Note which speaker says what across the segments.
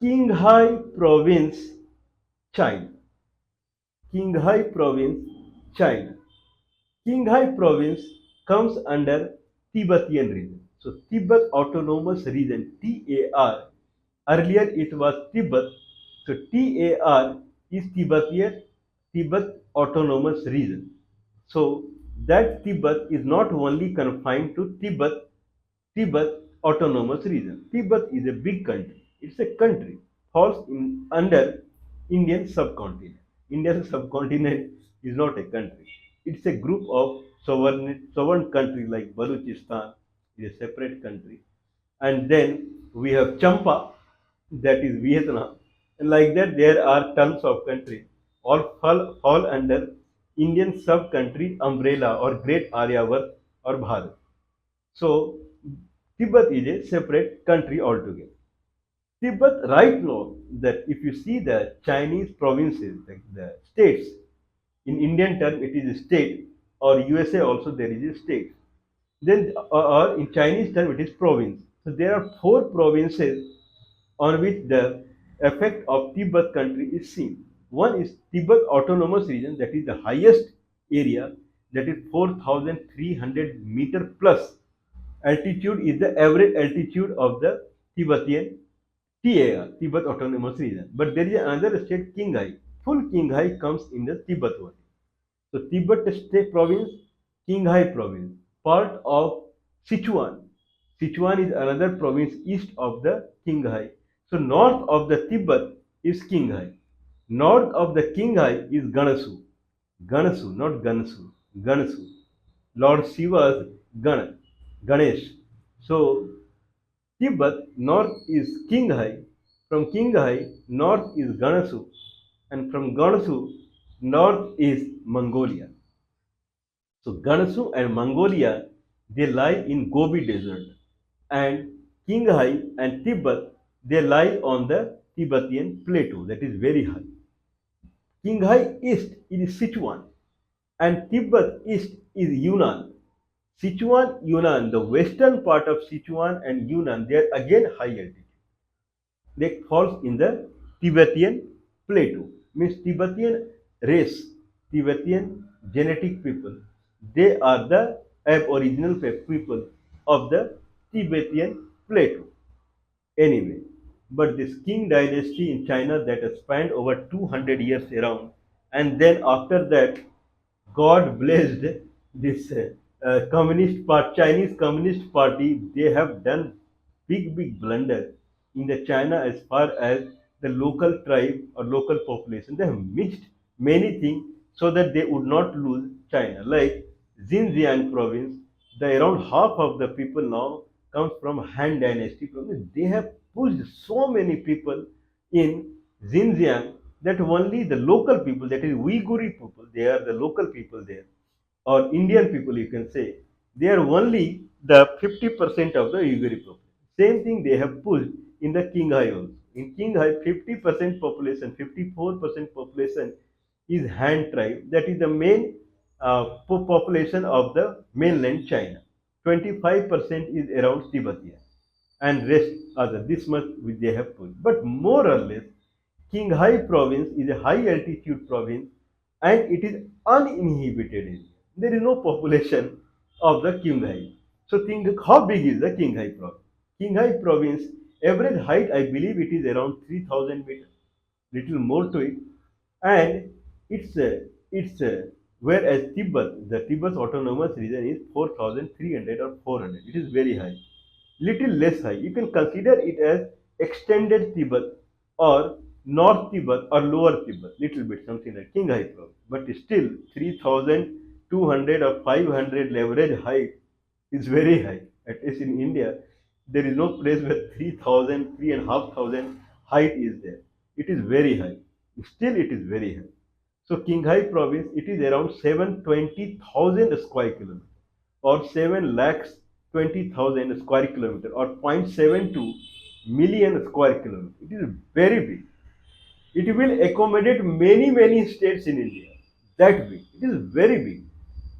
Speaker 1: Qinghai Province, China. Qinghai Province, China. Qinghai Province comes under Tibetan region. So Tibet Autonomous Region, TAR. Earlier it was Tibet. So TAR is Tibet Autonomous Region. So that Tibet is not only confined to Tibet Autonomous Region. Tibet is a big country. It's a country falls in under Indian subcontinent. Indian subcontinent is not a country. It's a group of sovereign countries like Balochistan is a separate country. And then we have Champa, that is Vietnam. And like that, there are tons of countries all fall under Indian sub-country umbrella or Great Aryavarth or Bharat. So Tibet is a separate country altogether. Tibet right now, that if you see the Chinese provinces, like the states, in Indian term it is a state, or USA also there is a state. Then or in Chinese term it is province. So there are four provinces on which the effect of Tibet country is seen. One is Tibet Autonomous Region, that is the highest area, that is 4,300 meter plus altitude is the average altitude of the Tibetan TAR, Tibet Autonomous Region. But there is another state, Qinghai. Full Qinghai comes in the Tibet only. So Tibet state province, Qinghai province, part of Sichuan. Sichuan is another province east of the Qinghai. So north of the Tibet is Qinghai. North of the Qinghai is Gansu. Gansu, not Gansu. Gansu. Lord Shiva's Ganesh. So Tibet north is Qinghai. From Qinghai north is Gansu. And from Gansu north is Mongolia. So Gansu and Mongolia, they lie in Gobi Desert, and Qinghai and Tibet, they lie on the Tibetan plateau that is very high. Qinghai east is Sichuan, and Tibet east is Yunnan. Sichuan, Yunnan, the western part of Sichuan and Yunnan, they are again high altitude. They falls in the Tibetan plateau. Means Tibetan race, Tibetan genetic people. They are the aboriginal people of the Tibetan plateau. Anyway, but this Qing dynasty in China that has spanned over 200 years around, and then after that, God blessed this Chinese Communist Party. They have done big blunder in the China as far as the local tribe or local population. They have mixed many things so that they would not lose China. Like Xinjiang province, the around half of the people now comes from Han Dynasty province. They have pushed so many people in Xinjiang that only the local people, that is Uyghuri people, they are the local people there, or Indian people, you can say, they are only the 50% of the Uyghuri people. Same thing they have pushed in the Qinghai also. In Qinghai, 50% population, 54% population is Han tribe. That is the main population of the mainland China. 25% is around Tibetan, and rest other. This much they have put. But more or less, Qinghai province is a high altitude province, and it is uninhabited area. There is no population of the Qinghai. So think how big is the Qinghai province? Qinghai province average height, I believe it is around 3,000 meters, little more to it, and it's whereas the Tibet autonomous region is 4,300 or 400. It is very high, little less high. You can consider it as extended Tibet or North Tibet or Lower Tibet, little bit something like Qinghai province. But still 3,200 or 500 average height is very high. At least in India, there is no place where 3,000, 3,500 height is there. It is very high. Still it is very high. So Qinghai province, it is around 720,000 square kilometer, or 7 lakhs 20,000 square kilometer, or 0.72 million square kilometer. It is very big. It will accommodate many states in India. That big. It is very big.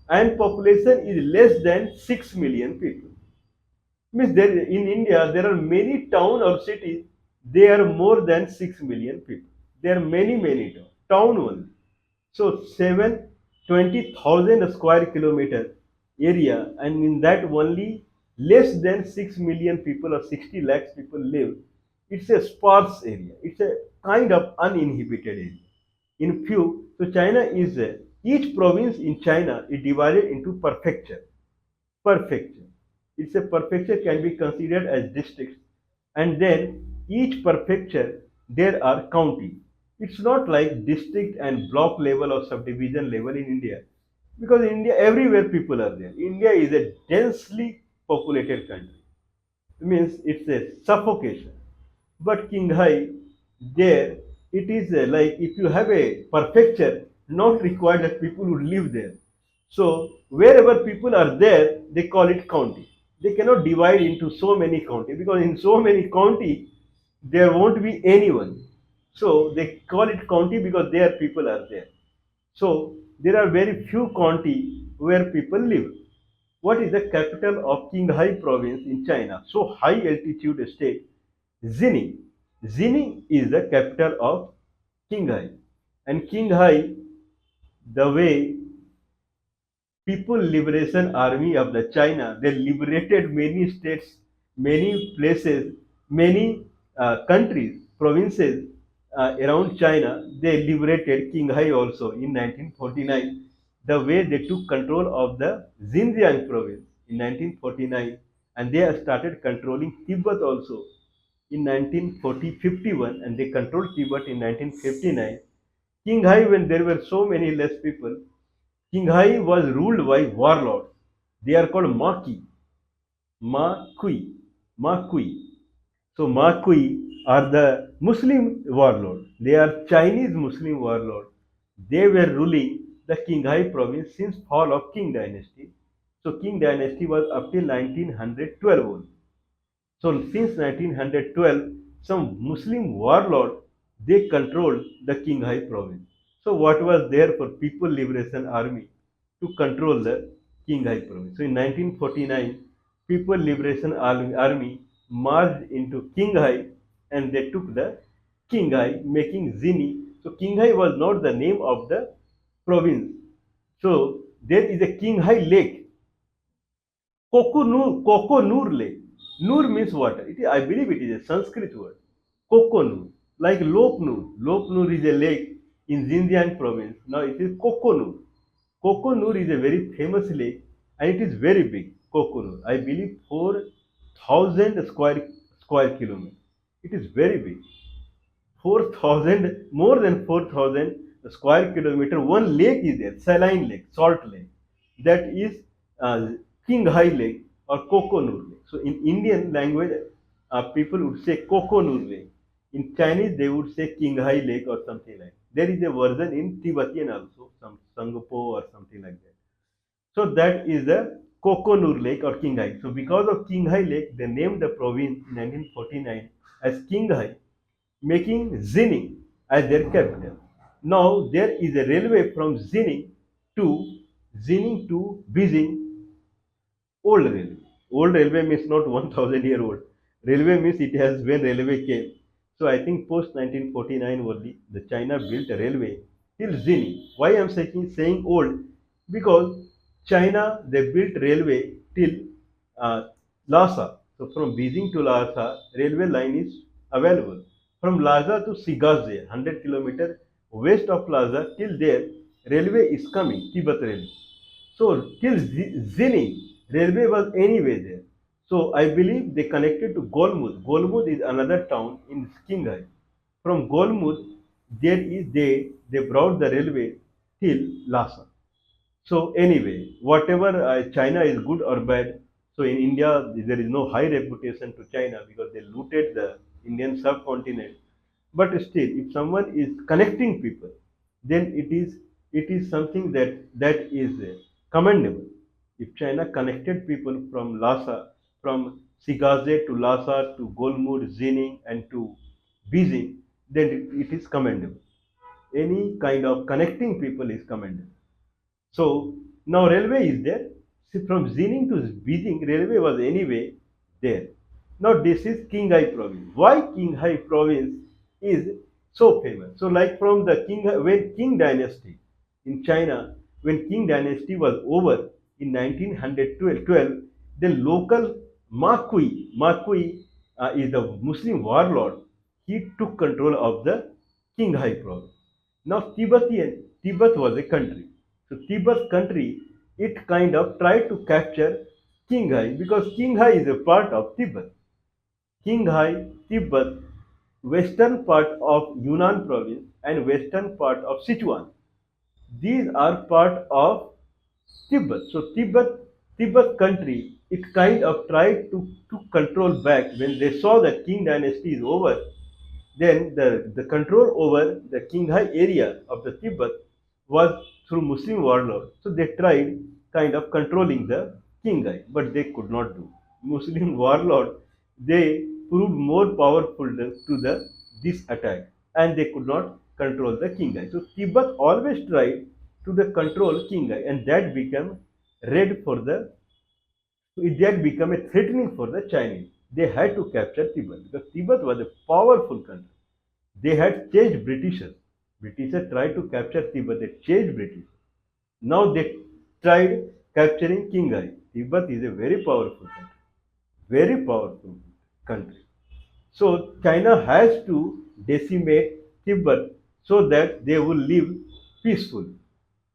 Speaker 1: And population is less than 6 million people. Means there in India there are many towns or cities There are more than 6 million people. There are many town only. So 720,000 square kilometer area, and in that only less than 6 million people or 60 lakhs people live. It's a sparse area. It's a kind of uninhabited area. In few, so China is each province in China is divided into prefecture. Prefecture. It's a prefecture can be considered as districts, and then each prefecture there are county. It's not like district and block level or subdivision level in India, because in India everywhere people are there. India is a densely populated country. It means it's a suffocation. But Qinghai, there it is like if you have a prefecture, not required that people would live there. So wherever people are there, they call it county. They cannot divide into so many county, because in so many county there won't be anyone. So they call it county because their people are there. So there are very few county where people live. What is the capital of Qinghai province in China? So high altitude state, Xining. Xining is the capital of Qinghai. And Qinghai, the way People Liberation Army of the China, they liberated many states, many places, many countries, provinces around China. They liberated Qinghai also in 1949. The way they took control of the Xinjiang province in 1949, and they have started controlling Tibet also in 1951, and they controlled Tibet in 1959. Qinghai, when there were so many less people, Qinghai was ruled by warlords. They are called Maqui, Maqui. So Maqui are the Muslim warlords. They are Chinese Muslim warlords. They were ruling the Qinghai province since fall of Qing dynasty. So Qing dynasty was up till 1912 only. So since 1912, some Muslim warlord they controlled the Qinghai province. So what was there for People Liberation Army to control the Qinghai province? So in 1949, People Liberation Army marched into Qinghai, and they took the Qinghai, making Zini. So Qinghai was not the name of the province. So there is a Qinghai lake, Kokonur lake. Nur means water. I believe it is a Sanskrit word. Kokonur. Like Lopnur. Lopnur is a lake in Xinjiang province. Now it is Kokonur. Kokonur is a very famous lake, and it is very big. Kokonur. I believe 4,000 square kilometers. It is very big. 4,000, more than 4,000 square kilometer. One lake is there, saline lake, salt lake. That is uh, Qinghai Lake or Kokonur Lake. So in Indian language, people would say Kokonur Lake. In Chinese, they would say Qinghai Lake or something like that. There is a version in Tibetan also, some Sangpo or something like that. So that is the Kokonur Lake or Qinghai. So because of Qinghai Lake, they named the province in 1949 as Qinghai, making Xining as their capital. Now there is a railway from Xining to Beijing. Old railway. Old railway means not 1,000-year old. Railway means it has when railway came. So I think post 1949 only the China built a railway till Xining. Why I am saying old? Because China they built railway till Lhasa. So from Beijing to Lhasa, railway line is available. From Lhasa to Sigazze, 100 kilometer west of Lhasa, till there, railway is coming, Tibet railway. So till Xining, railway was anyway there. So I believe they connected to Golmud. Golmud is another town in Qinghai. From Golmud, they brought the railway till Lhasa. So anyway, whatever China is good or bad, so in India there is no high reputation to China because they looted the Indian subcontinent. But still, if someone is connecting people, then it is something that is commendable. If China connected people from Lhasa, from Sigazze to Lhasa to Golmud, Xining, and to Beijing, then it is commendable. Any kind of connecting people is commendable. So now railway is there. See, from Xining to Beijing, railway was anyway there. Now this is Qinghai province. Why Qinghai province is so famous? So like from the when Qing dynasty in China, when Qing dynasty was over in 1912, the local Marquis is the Muslim warlord. He took control of the Qinghai province. Now Tibet was a country. So Tibet country, it kind of tried to capture Qinghai because Qinghai is a part of Tibet. Qinghai, Tibet, western part of Yunnan province and western part of Sichuan. These are part of Tibet. So Tibet country, it kind of tried to control back when they saw that Qing dynasty is over. Then the control over the Qinghai area of the Tibet was through Muslim warlords. So they tried kind of controlling the Qinghai, but they could not do. Muslim warlord, they proved more powerful to the this attack, and they could not control the Qinghai. So Tibet always tried to the control Qinghai, and that became red for the that became a threatening for the Chinese. They had to capture Tibet because Tibet was a powerful country. They had chased Britishers. Britishers tried to capture Tibet. They chased British. Now they tried capturing Qinghai. Tibet is a very powerful country. Very powerful country. So China has to decimate Tibet so that they will live peacefully.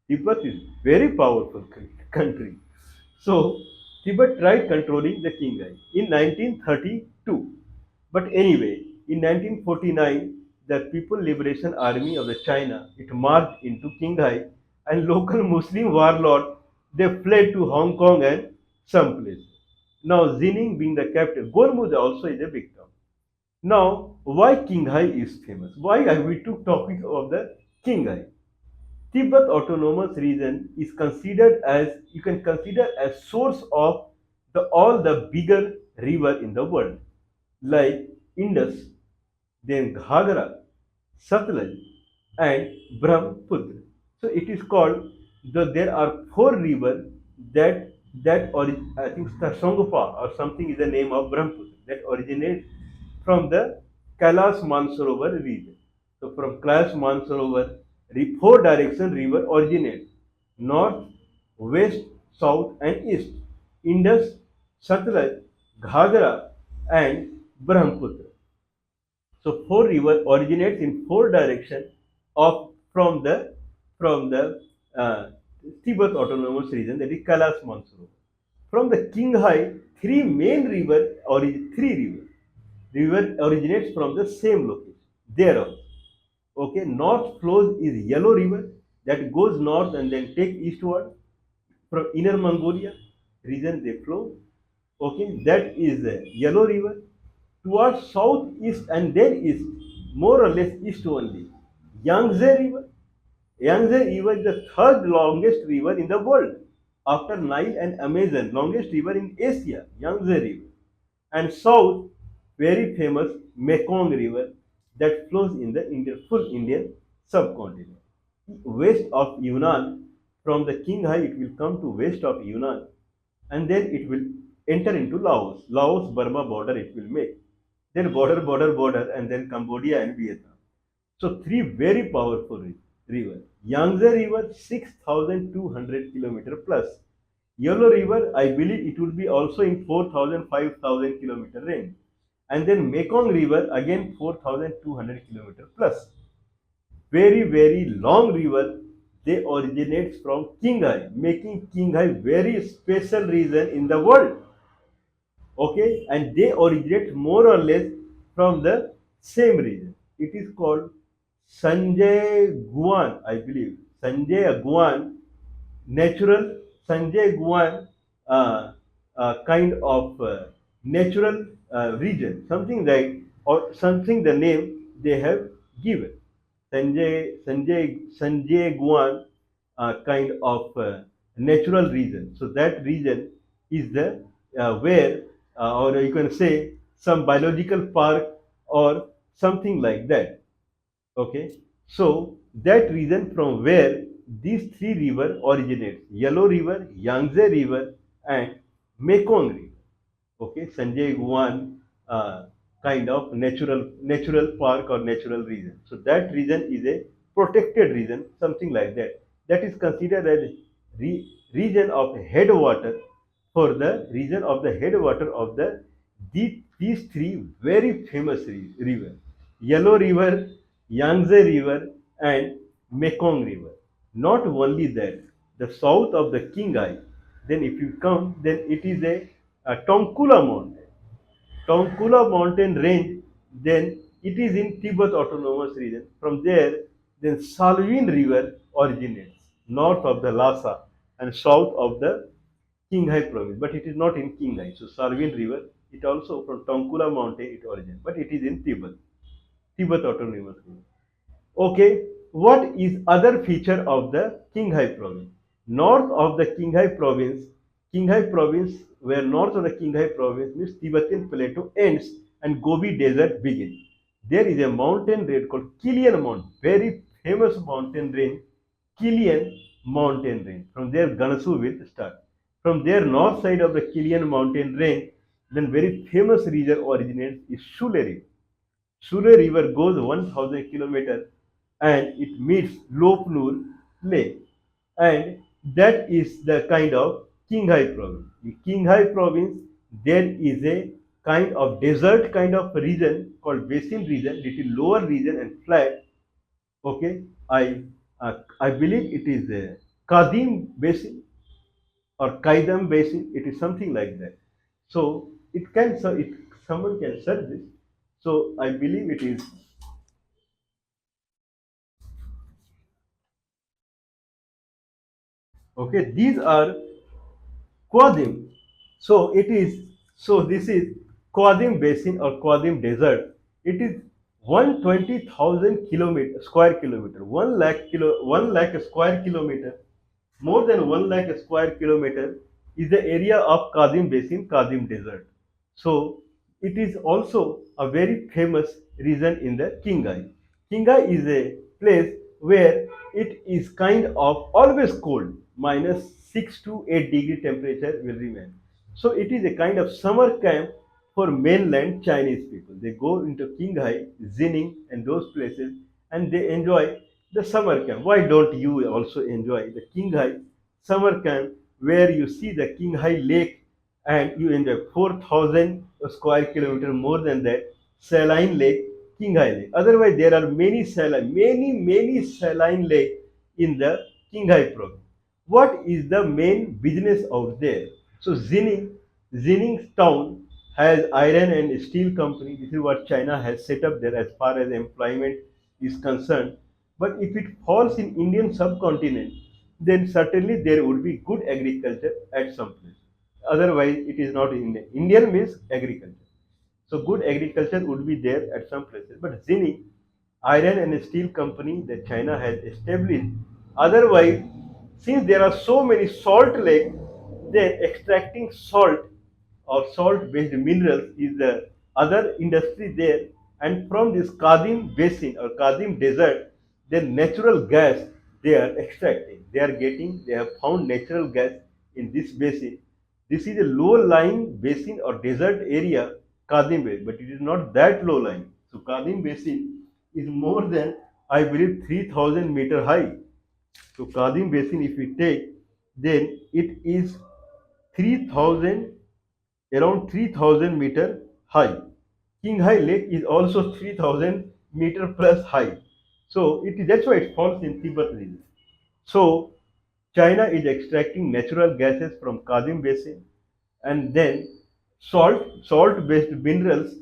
Speaker 1: Tibet is very powerful country. So Tibet tried controlling the Qinghai in 1932. But anyway, in 1949, the People Liberation Army of the China, it marched into Qinghai, and local Muslim warlord, they fled to Hong Kong and some place. Now Xining being the capital, Gormuz also is a big town. Now, why Qinghai is famous? Why are we talking of the Qinghai? Tibet Autonomous Region is considered as, you can consider as source of all the bigger river in the world, like Indus, then Ghagra, Satluj, and Brahmaputra. So it is called, there are four rivers I think Songpa or something is the name of Brahmaputra, that originates from the Kailash Mansarovar region. So from Kailash Mansarovar, four direction river originates: north, west, south, and east. Indus, Satluj, Ghagra, and Brahmaputra. So four river originates in four directions of from the Tibet Autonomous Region, that is Kailash Mansarovar. From the Qinghai, three river originates from the same location. There also. Okay, north flows is Yellow River that goes north and then take eastward from Inner Mongolia region they flow. Okay, that is the Yellow River. Towards southeast and then east, more or less east only. Yangtze River. Yangtze River is the third longest river in the world. After Nile and Amazon, longest river in Asia, Yangtze River. And south, very famous Mekong River that flows in the full Indian subcontinent. West of Yunnan, from the Qinghai, it will come to west of Yunnan, and then it will enter into Laos. Laos-Burma border it will make. Then border, and then Cambodia and Vietnam. So three very powerful rivers. Yangtze River, 6,200 kilometer plus. Yellow River, I believe it will be also in 4,000, 5,000 kilometer range. And then Mekong River, again 4,200 kilometer plus. Very, very long river. They originate from Qinghai, making Qinghai very special region in the world. Okay, and they originate more or less from the same region. It is called Sanjay Guan, I believe. Sanjay Guan, natural Sanjay Guan kind of natural region, something like, or something the name they have given. Sanjay Guan kind of natural region. So that region is the where, or you can say some biological park or something like that. Okay, so that region from where these three rivers originate: Yellow River, Yangtze River, and Mekong River. Okay, Sanjay Guan uh, kind of natural park or natural region. So that region is a protected region, something like that. That is considered as region of headwater for the region of the headwater of these three very famous rivers: Yellow River, Yangtze River, and Mekong River. Not only that, the south of the Qinghai, then if you come, then it is a Tongkula Mountain. Tongkula mountain range, then it is in Tibet Autonomous Region. From there, then Salween River originates north of the Lhasa and south of the Qinghai province, but it is not in Qinghai. So Salween River, it also from Tongkula mountain it originates, but it is in Tibet, Tibet Autonomous Region. Okay, what is other feature of the Qinghai province? North of the Qinghai province, where north of the Qinghai province means Tibetan plateau ends and Gobi desert begins. There is a mountain range called Kilian Mountain, very famous mountain range, Kilian mountain range. From there, Gansu will start. From there, north side of the Kilian mountain range, then very famous region originates is Shule. Sure River goes 1000 kilometers and it meets Lopnur Lake. And that is the kind of Qinghai province. In Qinghai province, there is a kind of desert kind of region called basin region, little lower region and flat. Okay, I believe it is a Kadim basin or Kaidam basin. It is something like that. So it can, so it someone can search this. So I believe it is. Okay, these are Quadim. So it is, so this is Quadim Basin or Quadim Desert. It is 120,000 kilometer square kilometer, 1 lakh square kilometer, more than 1 lakh square kilometer is the area of Qadim Basin, Qadim Desert. So it is also a very famous region in the Qinghai. Qinghai is a place where it is kind of always cold, minus 6 to 8 degree temperature will remain. So it is a kind of summer camp for mainland Chinese people. They go into Qinghai, Xining, and those places, and they enjoy the summer camp. Why don't you also enjoy the Qinghai summer camp where you see the Qinghai Lake and you enjoy 4,000 square kilometer more than that saline lake, Qinghai Lake. Otherwise, there are many saline lake in the Qinghai province. What is the main business out there? So Xining town has iron and steel company. This is what China has set up there as far as employment is concerned. But if it falls in Indian subcontinent, then certainly there would be good agriculture at some place. Otherwise, it is not Indian. Indian means agriculture. So good agriculture would be there at some places. But Xining, iron and steel company that China has established. Otherwise, since there are so many salt lakes, then extracting salt or salt-based minerals is the other industry there. And from this Kadim basin or Kadim desert, then natural gas they are extracting. They have found natural gas in this basin. This is a low-lying basin or desert area, Kadim Basin, but it is not that low-lying. So Kadim Basin is more than, I believe, 3,000 meter high. So Kadim Basin, if we take, then it is 3,000, around 3,000 meter high. Qinghai Lake is also 3,000 meter plus high. So it is, that's why it falls in Tibet region. So China is extracting natural gases from Kadim Basin and then salt-based minerals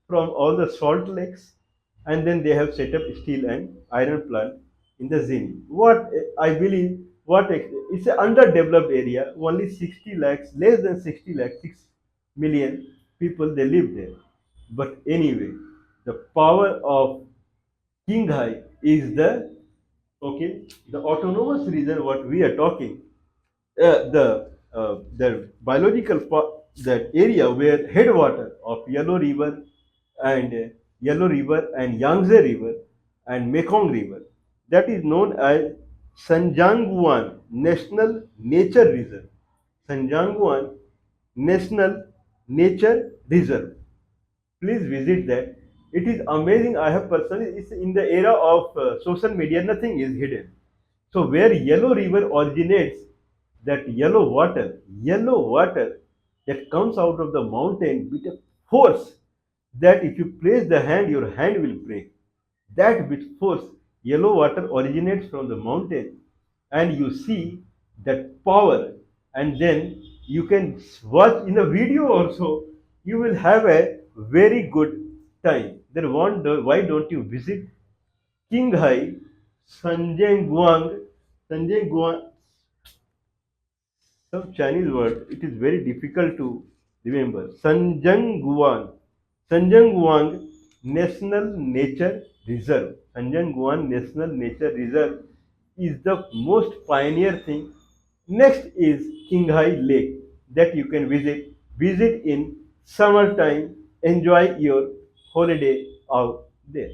Speaker 1: from all the salt lakes, and then they have set up steel and iron plant in the Zini. What I believe, it's an underdeveloped area. Only 60 lakhs, less than 60 lakhs, 6 million people they live there. But anyway, the power of Qinghai is the autonomous region. What we are talking, the biological that area where headwater of Yellow River and Yangtze River and Mekong River, that is known as Sanjangwan National Nature Reserve. Sanjangwan National Nature Reserve. Please visit that. It is amazing. I have personally, it's in the era of social media, nothing is hidden. So where yellow river originates, that yellow water that comes out of the mountain with a force that if you place the hand, your hand will break. That with force, yellow water originates from the mountain, and you see that power, and then you can watch in a video also. You will have a very good time. Then why don't you visit Qinghai, Sanjay Guang, some Chinese word. It is very difficult to remember. Sanjang National Nature Reserve. Sanjang National Nature Reserve is the most pioneer thing. Next is Qinghai Lake that you can visit. Visit in summertime. Enjoy your holiday out there.